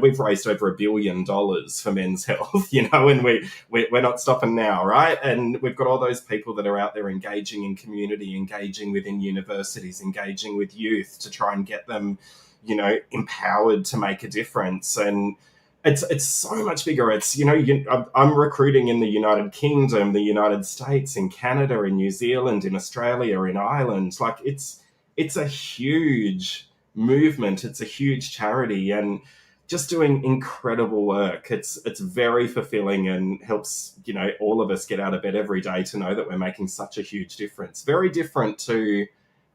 we've raised over $1 billion for men's health, and we're not stopping now, right? And we've got all those people that are out there engaging in community, engaging within universities, engaging with youth to try and get them, empowered to make a difference. And it's so much bigger. It's, I'm recruiting in the United Kingdom, the United States, in Canada, in New Zealand, in Australia, in Ireland. Like it's a huge movement. It's a huge charity and just doing incredible work. It's very fulfilling and helps, all of us get out of bed every day to know that we're making such a huge difference. Very different to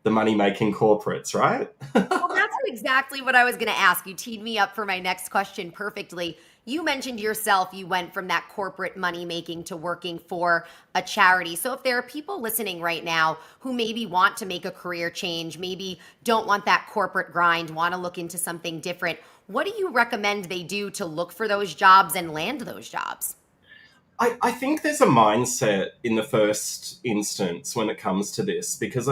the money-making corporates, right? Well, that's exactly what I was going to ask. You teed me up for my next question perfectly. You mentioned yourself, you went from that corporate money making to working for a charity. So if there are people listening right now who maybe want to make a career change, maybe don't want that corporate grind, want to look into something different, what do you recommend they do to look for those jobs and land those jobs? I think there's a mindset in the first instance when it comes to this, because,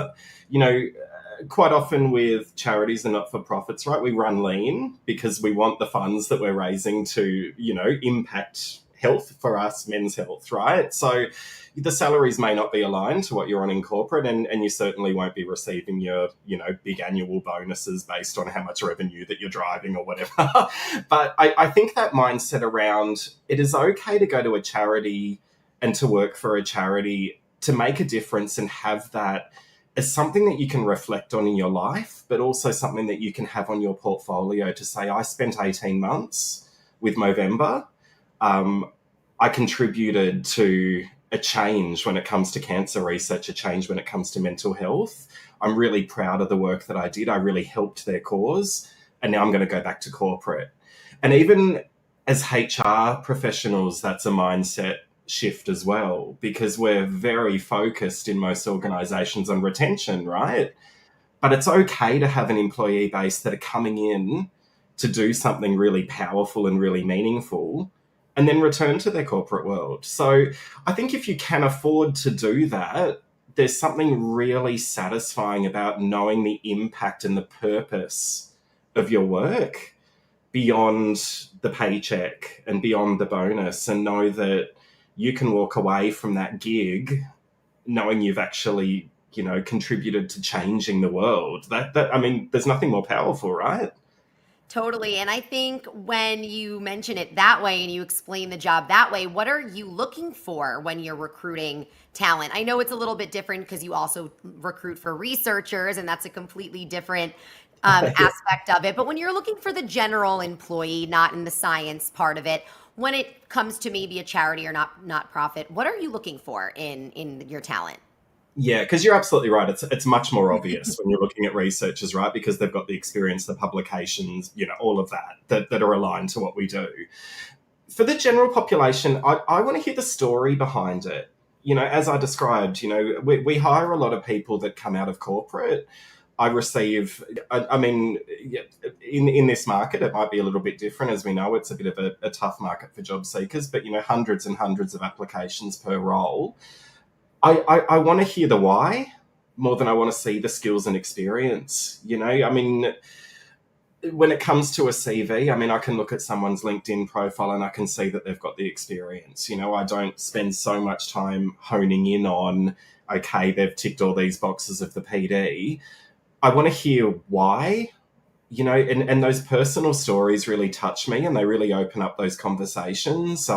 quite often with charities and not-for-profits, right, we run lean because we want the funds that we're raising to, impact health for us, men's health, right? So the salaries may not be aligned to what you're on in corporate, and you certainly won't be receiving your, big annual bonuses based on how much revenue that you're driving or whatever. But I think that mindset around it is okay to go to a charity and to work for a charity to make a difference and have that as something that you can reflect on in your life, but also something that you can have on your portfolio to say, I spent 18 months with Movember. I contributed to a change when it comes to cancer research, a change when it comes to mental health. I'm really proud of the work that I did. I really helped their cause. And now I'm going to go back to corporate. And even as HR professionals, that's a mindset shift as well, because we're very focused in most organizations on retention, right? But it's okay to have an employee base that are coming in to do something really powerful and really meaningful and then return to their corporate world. So I think if you can afford to do that, there's something really satisfying about knowing the impact and the purpose of your work beyond the paycheck and beyond the bonus, and know that you can walk away from that gig knowing you've actually, contributed to changing the world. There's nothing more powerful, right? Totally. And I think when you mention it that way and you explain the job that way, what are you looking for when you're recruiting talent? I know it's a little bit different because you also recruit for researchers, and that's a completely different aspect of it. But when you're looking for the general employee, not in the science part of it, when it comes to maybe a charity or not profit, what are you looking for in your talent? Yeah, because you're absolutely right. It's much more obvious when you're looking at researchers, right? Because they've got the experience, the publications, all of that are aligned to what we do. For the general population, I want to hear the story behind it. As I described, we hire a lot of people that come out of corporate. I receive, yeah, in this market, it might be a little bit different. As we know, it's a bit of a tough market for job seekers, but, hundreds and hundreds of applications per role. I want to hear the why more than I want to see the skills and experience. When it comes to a CV, I can look at someone's LinkedIn profile and I can see that they've got the experience. I don't spend so much time honing in on, okay, they've ticked all these boxes of the PD. I want to hear why, and those personal stories really touch me and they really open up those conversations.